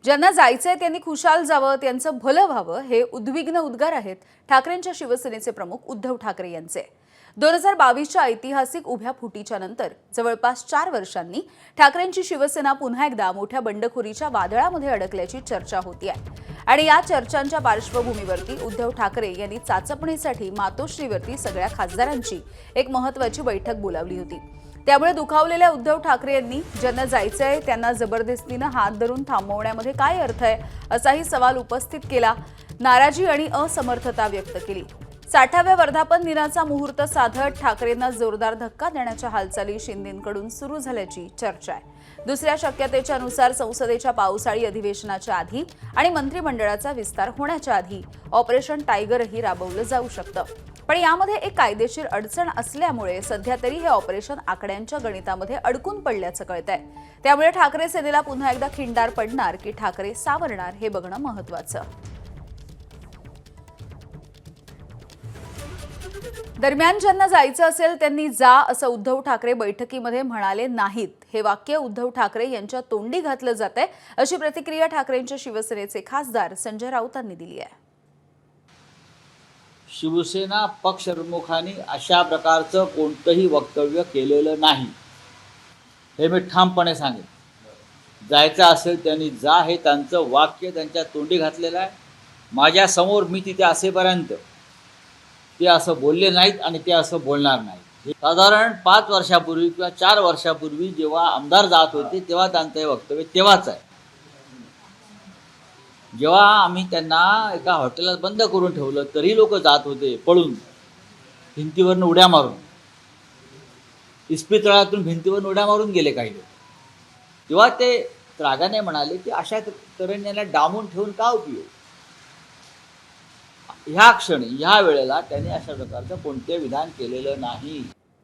ज्यांना जायचंय त्यांनी खुशाल जावं, त्यांचं भलं व्हावं हे उद्विग्न उद्गार आहेत ठाकरेंच्या शिवसेनेचे प्रमुख उद्धव ठाकरे यांचे। 2022च्या ऐतिहासिक उभ्या फुटीच्या नंतर जवळपास 4 वर्षांनी ठाकरेंची शिवसेना पुन्हा एकदा मोठ्या बंडखोरीच्या वादळामध्ये अडकल्याची चर्चा होती आहे। आणि या चर्चांच्या पार्श्वभूमीवरती उद्धव ठाकरे यांनी चाचपणीसाठी मातोश्रीवरती सगळ्या खासदारांची एक महत्त्वाची बैठक बोलावली होती। त्यामुळे दुखावलेल्या उद्धव ठाकरे यांनी ज्यांना जायचंय त्यांना जबरदस्तीने हात धरून थांबवण्यामध्ये काय अर्थ आहे असाही सवाल उपस्थित केला। नाराजी आणि असमर्थता व्यक्त केली। 60व्या वर्धापन दिनाचा मुहूर्त साधत ठाकरेंना जोरदार धक्का देण्याच्या हालचाली शिंदेंकडून सुरू झाल्याची चर्चा आहे। दुसऱ्या शक्यतेच्या नुसार संसदेच्या पावसाळी अधिवेशनाच्या आधी आणि मंत्रिमंडळाचा विस्तार होण्याच्या आधी ऑपरेशन टायगरही राबवलं जाऊ शकतं। पण यामध्ये एक कायदेशीर अडचण असल्यामुळे सध्या तरी हे ऑपरेशन आकड्यांच्या गणितामध्ये अडकून पडल्याचं कळतंय। त्यामुळे ठाकरे सेनेला पुन्हा एकदा खिंडार पडणार की ठाकरे सावरणार हे बघणं महत्त्वाचं। दरम्यान ज्यांना जायचं असेल त्यांनी जा असं उद्धव ठाकरे बैठकीमध्ये म्हणाले नाहीत, हे वाक्य उद्धव ठाकरे यांच्या तोंडी घातलं जातंय अशी प्रतिक्रिया ठाकरेंच्या शिवसेनेचे खासदार संजय राऊतांनी दिली आहे। शिवसेना पक्षप्रमुखांनी अशा प्रकारचं कोणतंही वक्तव्य केलेलं नाही, हे मी ठामपणे सांगेन। जायचं असेल त्यांनी जा हे त्यांचं वाक्य त्यांच्या तोंडी घातलेलं आहे। माझ्यासमोर मी तिथे असेपर्यंत ते असं बोलले नाहीत आणि ते असं बोलणार नाहीत। साधारण 5 वर्षापूर्वी किंवा 4 वर्षापूर्वी जेव्हा आमदार जात होते तेव्हा त्यांचं हे वक्तव्य तेव्हाच आहे। जेव्हा आम्ही त्यांना एका हॉटेलात बंद करून ठेवलं तरी लोक जात होते पळून, भिंतीवरून उड्या मारून, इस्पितळातून भिंतीवरून उड्या मारून गेले काही लोक। तेव्हा ते रागाने म्हणाले की अशा तरुणांना डांबून ठेवून का उपयोग। ह्या क्षणी ह्या वेळेला त्यांनी अशा प्रकारचं कोणते विधान केलेलं नाही।